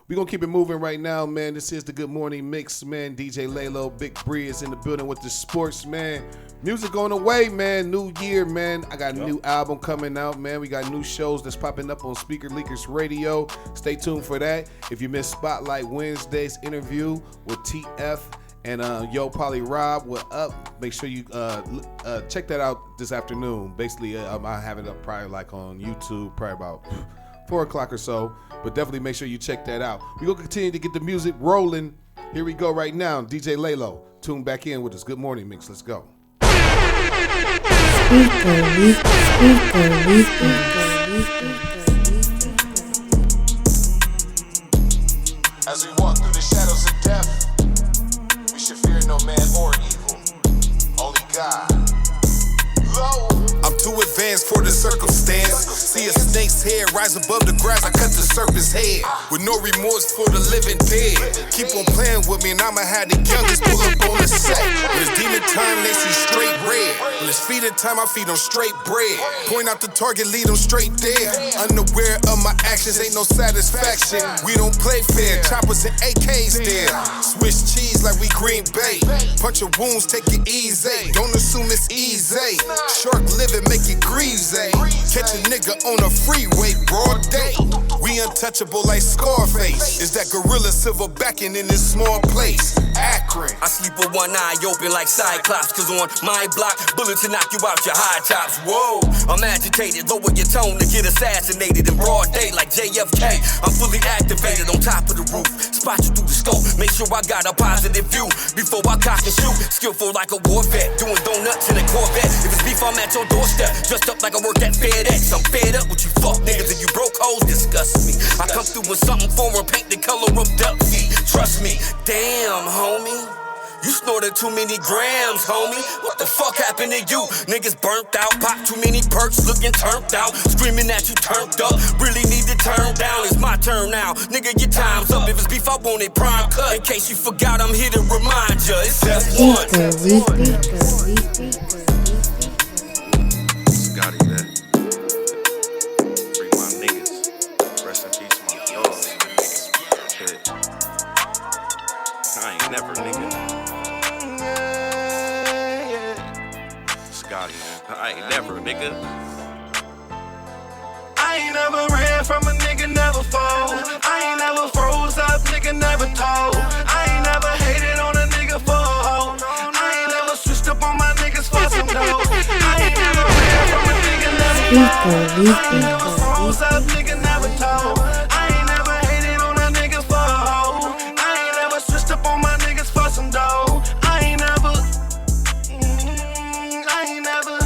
We're going to keep it moving right now, man. This is the Good Morning Mix, man. DJ Laylo, Big Bree is in the building with the sports, man. Music on the way, man. New year, man. I got a new album coming out, man. We got new shows that's popping up on Speaker Leakers Radio. Stay tuned for that. If you missed Spotlight Wednesday's interview with TF and Yo Polly Rob, what up? Make sure you check that out this afternoon. Basically, I have it up probably like on YouTube, probably about 4 o'clock or so. But definitely make sure you check that out. We're going to continue to get the music rolling. Here we go right now. DJ Laylo, tune back in with us. Good Morning Mix. Let's go. As we walk through the shadows of death, we should fear no man or evil, only God. I'm too advanced for the circumstance. See a snake's head rise above the grass, I cut the serpent's head. With no remorse for the living dead. Keep on playing with me and I'ma have the youngest pull up on the set. When it's demon time, they see straight red. When it's feeding time, I feed them straight bread. Point out the target, lead them straight there. Unaware of my actions, ain't no satisfaction. We don't play fair, choppers and AKs there. Swiss cheese like we Green Bay. Punch your wounds, take it easy. Don't assume it's easy. Shark living, make it greasy. Catch a nigga on a freeway, broad day. We untouchable like Scarface. Is that gorilla silver backing in this small place? Akron. I sleep with one eye open like Cyclops. Cause on my block, bullets to knock you out your high tops. Whoa, I'm agitated, lower your tone to get assassinated in broad day like JFK. I'm fully activated on top of the roof. Spot you through the scope, make sure I got a positive view. Before I cock and shoot, skillful like a war vet. Doing donuts in a Corvette. If it's beef, I'm at your doorstep. Dressed up like I work at FedEx. I'm fed up with you fuck niggas and you broke hoes disgust me. I come through with something foreign, paint the color of duck feet. Trust me, damn homie, you snorted too many grams, homie. What the fuck happened to you? Niggas burnt out, pop too many perks, looking turned out, screaming at you turned up. Really need to turn down, it's my turn now. Nigga, your time's up. If it's beef, I want it prime cut. In case you forgot, I'm here to remind ya. It's F1. Scotty, man. Free my niggas. Rest in peace, my dogs. Shit. I ain't never, nigga. Scotty, man. I ain't never, nigga. I ain't never ran from a nigga, never fall. I ain't never froze up, nigga, never told. I ain't never hated on a nigga for a hoe. I ain't never switched up on my niggas for some dough. I ain't never ran from a nigga, never fall. I ain't never froze up, nigga, never told. I ain't never hated on a nigga for a hoe. I ain't never switched up on my niggas for some dough. I ain't never, I ain't never.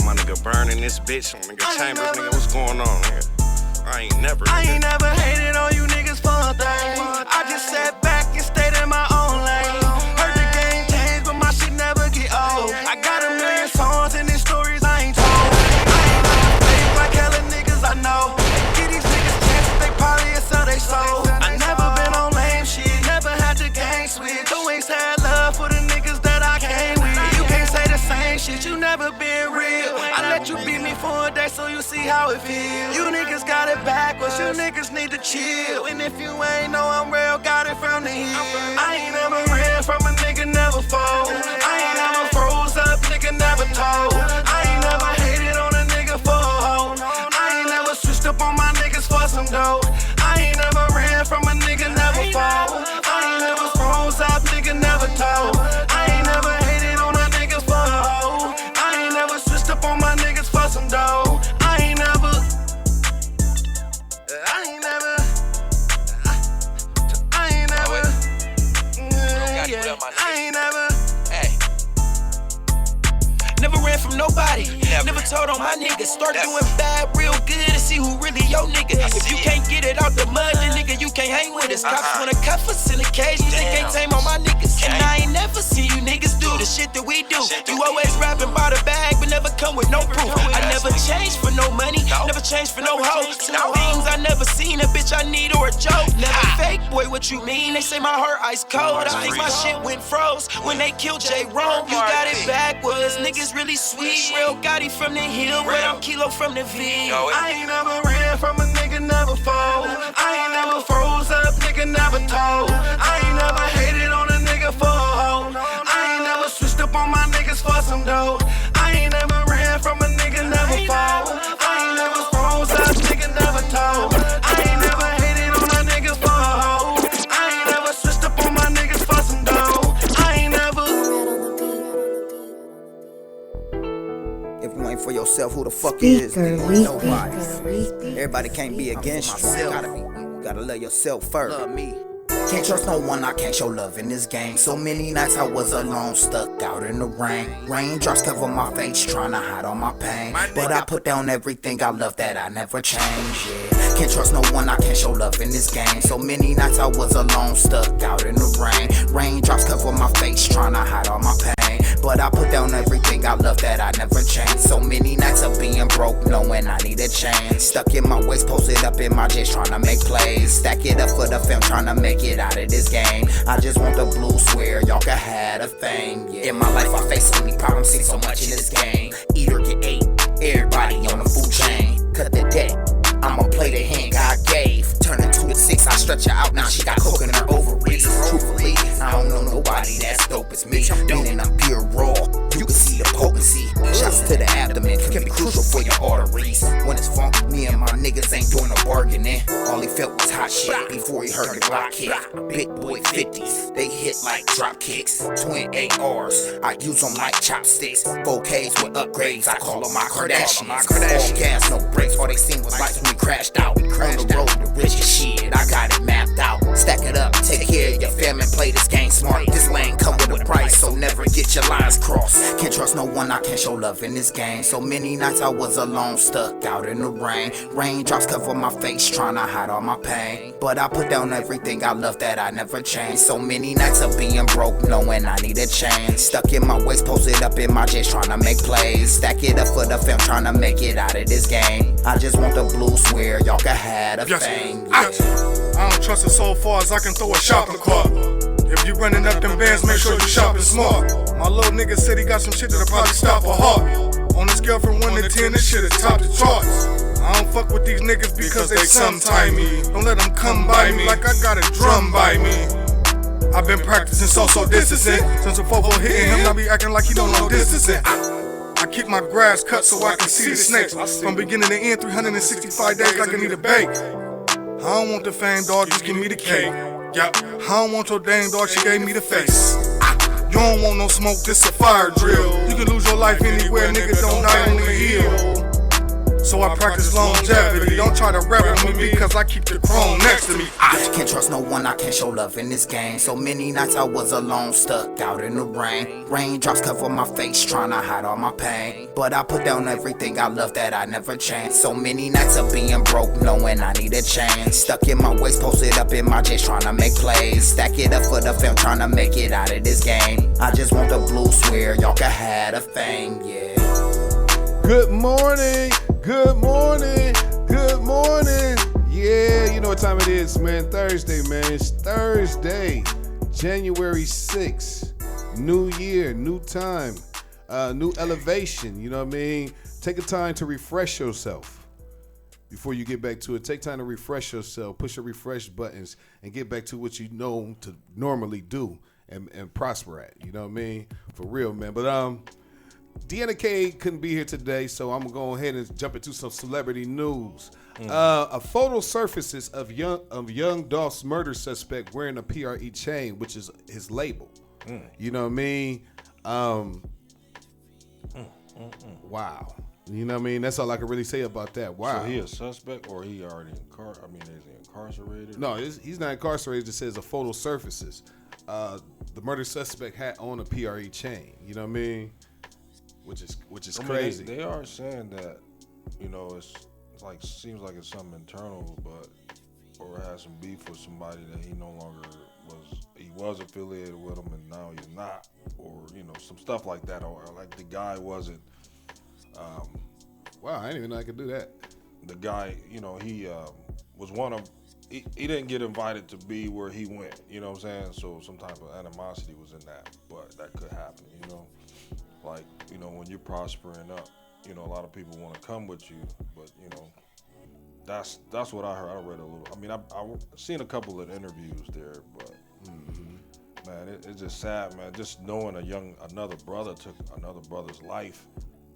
My nigga burning this bitch. My nigga Chambers, nigga, what's going on, nigga? I ain't never. I ain't never hated on you niggas for a thing. I just sat back and stayed in my own lane. Heard the game change, but my shit never get old. I got a million songs and these stories I ain't told. I ain't never fake like hella niggas I know. Get these niggas chances, they probably sell they soul. I never been on lame shit, never had to gang switch. Always had love for the niggas that I came with. You can't say the same shit, you never been real. I let you beat me for a day so you see how it feels. You niggas got it backwards, you niggas need to chill. And if you ain't know I'm real, got it from the hill. I ain't never ran from a nigga, never fall. I ain't never froze up, nigga, never told. I ain't never hated on a nigga for a hoe. I ain't never switched up on my niggas for some dough. I ain't never ran from a nigga, never fall. I ain't never froze up, nigga, never told. I ain't never hated on a nigga for a hoe. I ain't never switched up on my niggas for some dough. I ain't never, I ain't never, I ain't never, I ain't never. Never ran from nobody, never told on my niggas. Start doing bad real good and see who really your nigga. If you can't get it out the mud, then nigga, you can't hang with us. Cops wanna cuff us in the cage, but they can't tame on my niggas. And I ain't never seen you niggas do the shit that we do. You always rapping by the bag, but never come with no proof. I never changed for no money, never changed for no hoe. Two things I never seen, a bitch I need or a joke. Never fake, boy, what you mean? They say my heart ice cold. I think my shit went froze when they killed J. Rome. You got it backwards, niggas really sweet. Real Gotti from the hill, but I'm Kilo from the V. I ain't never ran from a nigga, never fall. I ain't never froze up, nigga, never told. I ain't never hated on a nigga for a hoe. I ain't never switched up on my niggas for some dough. I ain't never ran from a nigga, never fall. I ain't never froze up, nigga, never told. I ain't never hated on a nigga for a hoe. I ain't never switched up on my niggas for some dough. I ain't never. If you ain't for yourself, who the fuck is? Nobody. Everybody can't be against you. You gotta love yourself first. Love me. Can't trust no one, I can't show love in this game. So many nights I was alone, stuck out in the rain. Raindrops cover my face, trying to hide all my pain. But I put down everything I love that I never change, yeah. Can't trust no one, I can't show love in this game. So many nights I was alone, stuck out in the rain. Raindrops cover my face, trying to hide all my pain. But I put down everything I love that I never change. So many nights of being broke, knowing I need a change. Stuck in my waist, posted up in my jets, trying to make plays. Stack it up for the film, trying to make it out of this game. I just want the blue, swear y'all can have a thing, yeah. In my life I face so many problems, see so much in this game. Eat or get ate, everybody on the food chain. Cut the debt, I'ma play the hand God gave. Turn it to a 6, I stretch her out, now she got coke in her ovaries. Truthfully, I don't know nobody that's dope as me. Meaning I'm pure raw, you can see the potency. Shots to the abdomen can be crucial for your arteries. When it's funky, me and my niggas ain't doing no bargaining. All he felt was hot shit before he heard the Glock kick. Big boy 50s, they hit like drop kicks. Twin ARs, I use them like chopsticks. 4Ks with upgrades, I call them my Kardashians. All gas, no brakes, all they seen was lights when we crashed out. On the road to riches, shit, I got it mapped out. Stack it up, take care of your family, play this game smart. This lane come with a price, so never get your lines crossed. Can't trust no one, I can't show love in this game. So many nights I was alone, stuck out in the rain. Raindrops cover my face, trying to hide all my pain. But I put down everything I love that I never change. So many nights of being broke, knowing I need a change. Stuck in my waist, posted up in my jets, trying to make plays. Stack it up for the film, trying to make it out of this game. I just want the blue, swear y'all can have a thing, yeah. I don't trust it so far as I can throw a shopping cart. If you running up them bands, make sure you shopping smart. My little nigga said he got some shit that'll probably stop a heart. On a scale from 1 to 10, this shit is top the charts. I don't fuck with these niggas because they sometime me. Don't let them come by me like I got a drum by me. I've been practicing social distancing since the fofo hitting him. Now be acting like he don't know distancing. I keep my grass cut so I can see the snakes. From beginning to end, 365 days like I need a bake. I don't want the fame, dog, just give me the cake. Yeah, I don't want your dame, dog, she gave me the face. You don't want no smoke, this a fire drill. You can lose your life anywhere, nigga, don't die on the hill. So I practice longevity. Don't try to rap with me because I keep the chrome next to me. Can't trust no one, I can't show love in this game. So many nights I was alone, stuck out in the rain. Raindrops cover my face, trying to hide all my pain. But I put down everything I love that I never change. So many nights of being broke, knowing I need a change. Stuck in my waist, posted up in my jets, trying to make plays. Stack it up for the film, trying to make it out of this game. I just want the blue, swear y'all can have a thing, yeah. Good morning, good morning, good morning. Yeah, you know what time it is, man. Thursday, man. It's Thursday, January 6th. New year, new time, new elevation. You know what I mean? Take a time to refresh yourself before you get back to it. Take time to refresh yourself. Push the refresh buttons and get back to what you know to normally do and prosper at. You know what I mean? For real, man. But Deanna K couldn't be here today, so I'm gonna go ahead and jump into some celebrity news. A photo surfaces of young Dolph's murder suspect wearing a PRE chain, which is his label. You know what I mean? Wow. You know what I mean? That's all I can really say about that. Wow. So he a suspect, or he already is he incarcerated? No, he's not incarcerated. It says a photo surfaces. The murder suspect had on a PRE chain. You know what I mean? Which is crazy. They are saying that, you know, it's like seems like it's something internal, or has some beef with somebody that he no longer was affiliated with him and now he's not, or you know, some stuff like that, or like the guy wasn't. Wow, I didn't even know I could do that. The guy, you know, he was one of. He didn't get invited to be where he went. You know what I'm saying? So some type of animosity was in that, but that could happen. You know. Like, you know, when you're prospering up, you know, a lot of people want to come with you, but, you know, that's what I heard. I read a little. I mean, I've seen a couple of interviews there, but, man, it's just sad, man. Just knowing another brother took another brother's life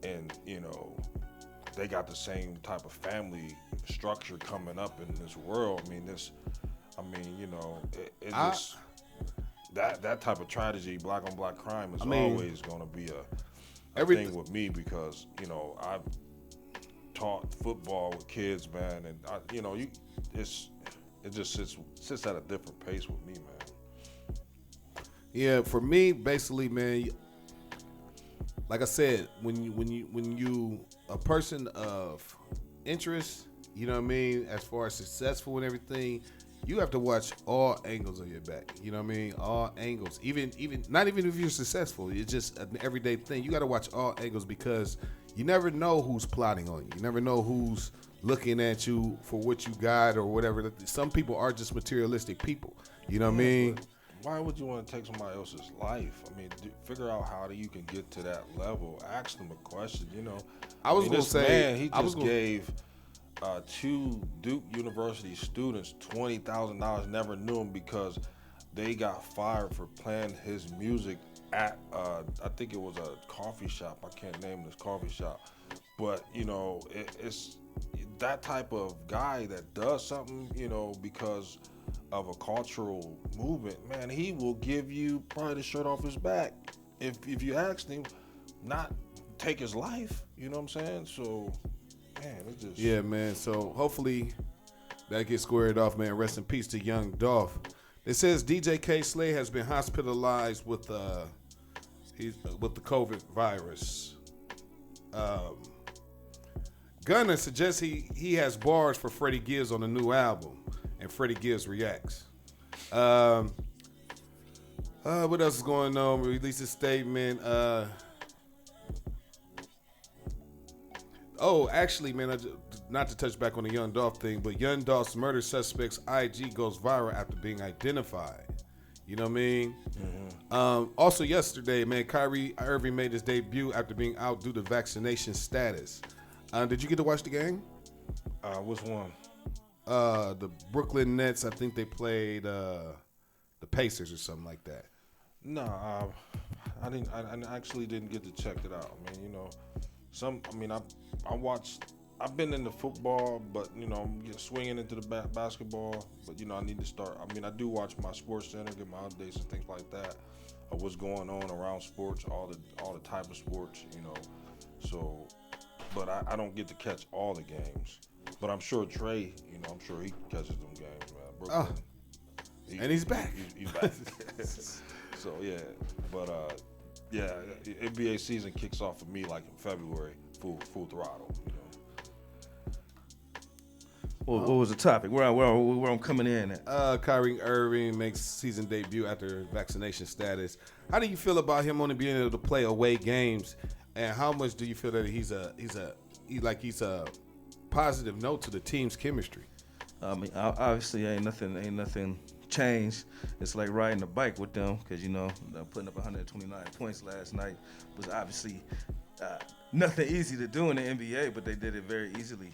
and, you know, they got the same type of family structure coming up in this world. I mean, you know, just... That type of tragedy, black on black crime, is always going to be a thing with me because, you know, I've taught football with kids, man, and you know, it just sits at a different pace with me, man. Yeah, for me, basically, man, like I said, when you a person of interest, you know what I mean, as far as successful and everything, you have to watch all angles of your back. You know what I mean? All angles. Even not even if you're successful, it's just an everyday thing. You got to watch all angles because you never know who's plotting on you. You never know who's looking at you for what you got or whatever. Some people are just materialistic people. You know what I mean? Why would you want to take somebody else's life? I mean, figure out how you can get to that level. Ask them a question. You know, I was gonna this say man, he just gave 2 Duke University students $20,000. Never knew him because they got fired for playing his music at I think it was a coffee shop. I can't name this coffee shop, but you know, it's that type of guy that does something, you know, because of a cultural movement. Man, he will give you probably the shirt off his back if you ask him, not take his life. You know what I'm saying? So, man, it just yeah, man. So hopefully that gets squared off, man. Rest in peace to Young Dolph. It says DJ K Slay has been hospitalized with the COVID virus. Gunna suggests he has bars for Freddie Gibbs on the new album, and Freddie Gibbs reacts. What else is going on? We released a statement. Actually, man, not to touch back on the Young Dolph thing, but Young Dolph's murder suspect's IG goes viral after being identified. You know what I mean? Mm-hmm. Also yesterday, man, Kyrie Irving made his debut after being out due to vaccination status. Did you get to watch the game? Which one? The Brooklyn Nets. I think they played the Pacers or something like that. No, I didn't. I actually didn't get to check it out. I mean, you know, I watched. I've been into football, but you know, I'm swinging into the basketball. But you know, I need to start. I mean, I do watch my Sports Center, get my updates and things like that of what's going on around sports, all the type of sports, you know. So, but I don't get to catch all the games. But I'm sure Trey, you know, I'm sure he catches them games, man. Brooklyn, and he's back. He's back. So yeah, but yeah, NBA season kicks off for me like in February, full throttle. You know. What was the topic? Where I'm coming in at? Kyrie Irving makes season debut after vaccination status. How do you feel about him only being able to play away games, and how much do you feel that he's a positive note to the team's chemistry? I mean, obviously ain't nothing changed. It's like riding a bike with them because you know putting up 129 points last night was obviously nothing easy to do in the NBA, but they did it very easily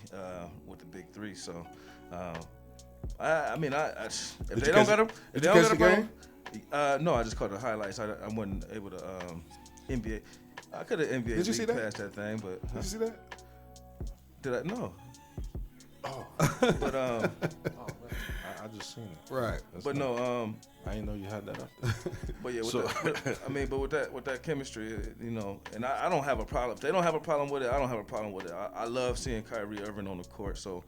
with the big three. So, if they don't got them, no, I just caught the highlights. I wasn't able to NBA. I could have NBA. Did you see that? Past that thing, but did you see that? Did I? No. Oh, but I just seen it. Right. That's but not, no, I didn't know you had that up there. But yeah, with that chemistry, you know, and I don't have a problem. If they don't have a problem with it, I don't have a problem with it. I love seeing Kyrie Irving on the court. So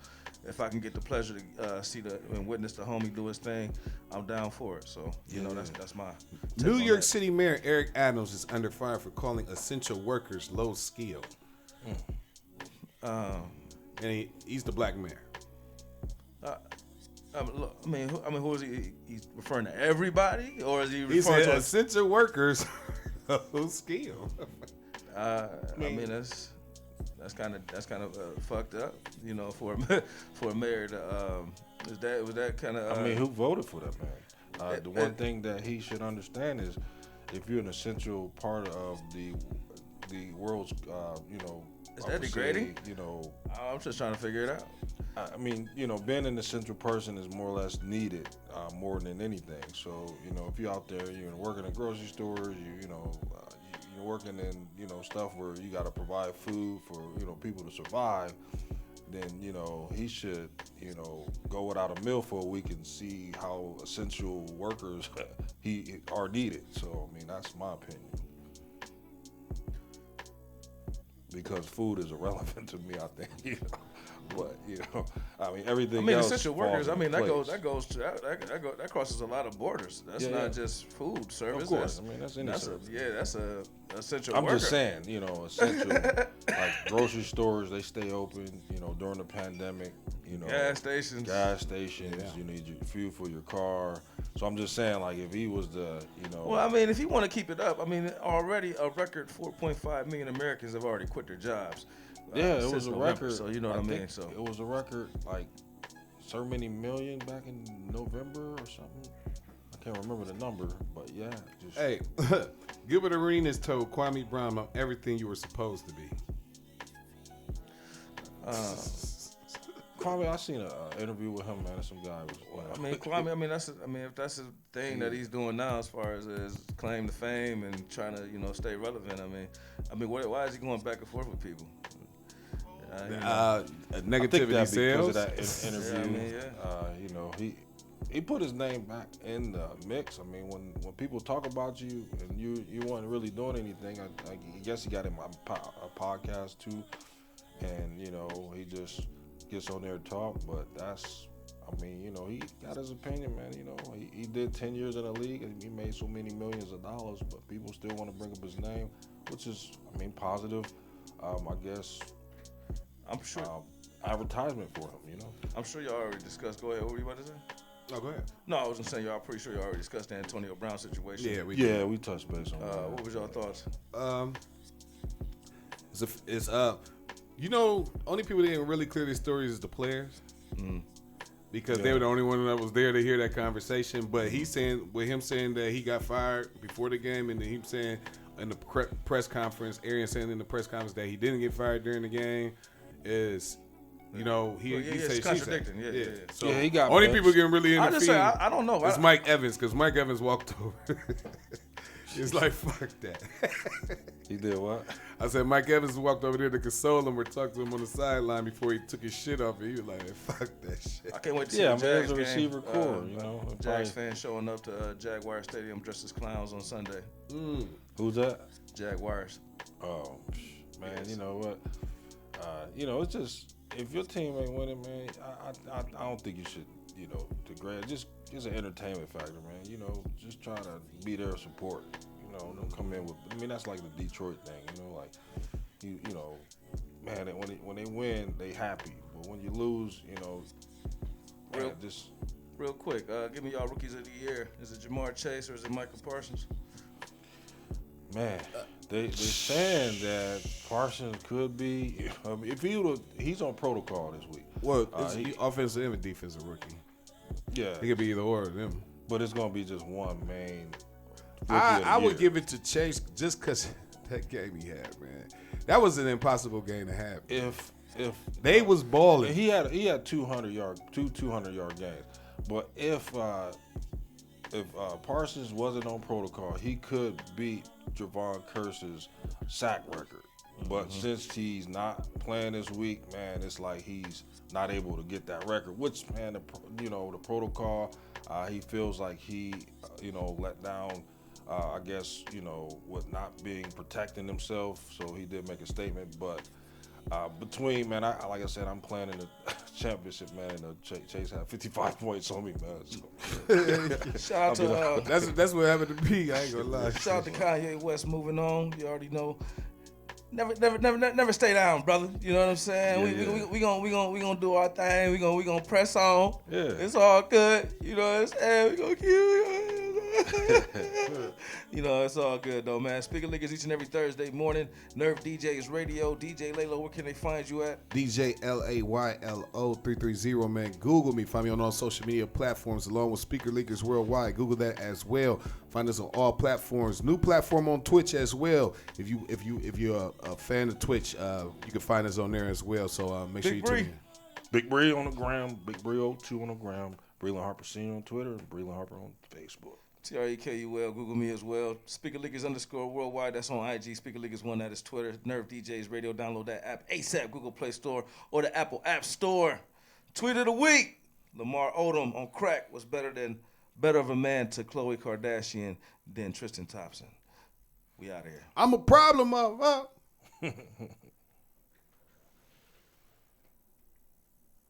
if I can get the pleasure to see and witness the homie do his thing, I'm down for it. So you know, that's my take New on York that. City Mayor Eric Adams is under fire for calling essential workers low skill. And he's the black mayor. I mean, who is he? He's referring to everybody, or is he referring He said to essential workers low skill. I mean, that's kind of fucked up, you know, for a mayor to was that kind of. I mean, who voted for that man? The one thing that he should understand is, if you're an essential part of the world's, you know, is that degrading? You know, I'm just trying to figure it out. I mean, you know, being an essential person is more or less needed more than anything. So, you know, if you're out there, you're working in grocery stores, you're working in, you know, stuff where you got to provide food for, you know, people to survive, then, you know, he should, you know, go without a meal for a week and see how essential workers are needed. So, I mean, that's my opinion. Because food is irrelevant to me, I think, you know. But I mean everything. I mean, else essential falls workers. I into mean, that place. that crosses a lot of borders. That's Yeah, not just food service. Of course, I mean that's any service. That's a essential. I'm worker. just saying, essential like grocery stores, they stay open. During the pandemic, gas stations. You need your fuel for your car. So I'm just saying, like, if he was the, Well, I mean, if you want to keep it up, I mean, already a record 4.5 million Americans have already quit their jobs. Yeah, it since was a November, record. So you know what I mean. So it was a record, like so many million back in November or something. I can't remember the number, but yeah. Hey, Gilbert Arenas told Kwame Brown, "I'm everything you were supposed to be." Kwame, I seen an interview with him, man. And some guy was. I mean, Kwame. I mean, if that's the thing that he's doing now, as far as his claim to fame and trying to, stay relevant. I mean, why is he going back and forth with people? Negativity Because sales. of that interview. He put his name back in the mix. I mean, when people talk about you and you weren't really doing anything, I guess he got him a podcast too, and he just gets on there and talk. But he got his opinion, man. He did 10 years in the league and he made so many millions of dollars, but people still want to bring up his name, which is, positive. I guess. I'm sure. Advertisement for him, I'm sure y'all already discussed. Go ahead. What were you about to say? Oh, go ahead. No, I was gonna say pretty sure y'all already discussed the Antonio Brown situation. Yeah, we touched base on that. What was y'all thoughts? Only people that didn't really clear their stories is the players. Because Yeah. they were the only one that was there to hear that conversation. But he's saying, with him saying that he got fired before the game, and then him saying in the press conference, Arian saying in the press conference that he didn't get fired during the game, is, he it's says contradicting. Yeah. So he got only benched. people getting really in I the just feed. say I don't know. It's Mike Evans, because Mike Evans walked over. It's like, fuck that. He did what? I said Mike Evans walked over there to console him or talk to him on the sideline before he took his shit off, and he was like, fuck that shit. I can't wait to see Yeah, the man, Jags as a game. receiver core, Jags probably- fans showing up to Jaguar Stadium dressed as clowns on Sunday. Who's that? Jaguars. Oh, man, you know what? It's just, if your team ain't winning, man, I don't think you should, degrade. Just it's an entertainment factor, man. Just try to be there to support. Don't come in with. That's like the Detroit thing. Man, when they win, they happy. But when you lose, Real quick, give me y'all rookies of the year. Is it Jamar Chase or is it Michael Parsons? Man, they saying that Parsons could be. If he's on protocol this week. Well, it's offensive and defensive rookie. Yeah, It could be either or of them. but it's gonna be just one main. I would give it to Chase just because that game he had, man. That was an impossible game to have. If They was balling. he had 200 yard games, but if Parsons wasn't on protocol, he could beat Javon Curse's sack record. But since he's not playing this week, man, it's like he's not able to get that record. Which, man, the protocol, he feels like he, let down. I guess, with not being protecting himself. So he did make a statement. But between, man, like I said, I'm playing in the championship, man. Chase had 55 points on me, man. So. Shout out to that's what happened to me. I ain't gonna lie. shout out to Kanye West. Moving on, you already know. Never stay down, brother. You know what I'm saying? Yeah, We gonna do our thing. We gonna press on. Yeah. It's all good. You know what I'm saying? We gonna keep. It's all good though, man. Speaker Leaguers each and every Thursday morning. Nerve DJs Radio. DJ Laylo, where can they find you at? DJ LAYLO 330, man. Google me. Find me on all social media platforms along with Speaker Leakers Worldwide. Google that as well. Find us on all platforms. New platform on Twitch as well. If you're a fan of Twitch, you can find us on there as well. So make sure you tune in. Big Bree on the gram, Big Bree 02 on the gram, Breland Harper Senior on Twitter, and Breland Harper on Facebook. TREKUL, Google me as well. Speaker Leakers _worldwide, that's on IG. Speaker Leakers 1, that is Twitter. Nerve DJs Radio, download that app ASAP, Google Play Store, or the Apple App Store. Tweet of the week, Lamar Odom on crack was better of a man to Khloe Kardashian than Tristan Thompson. We out of here. I'm a problem, motherfucker.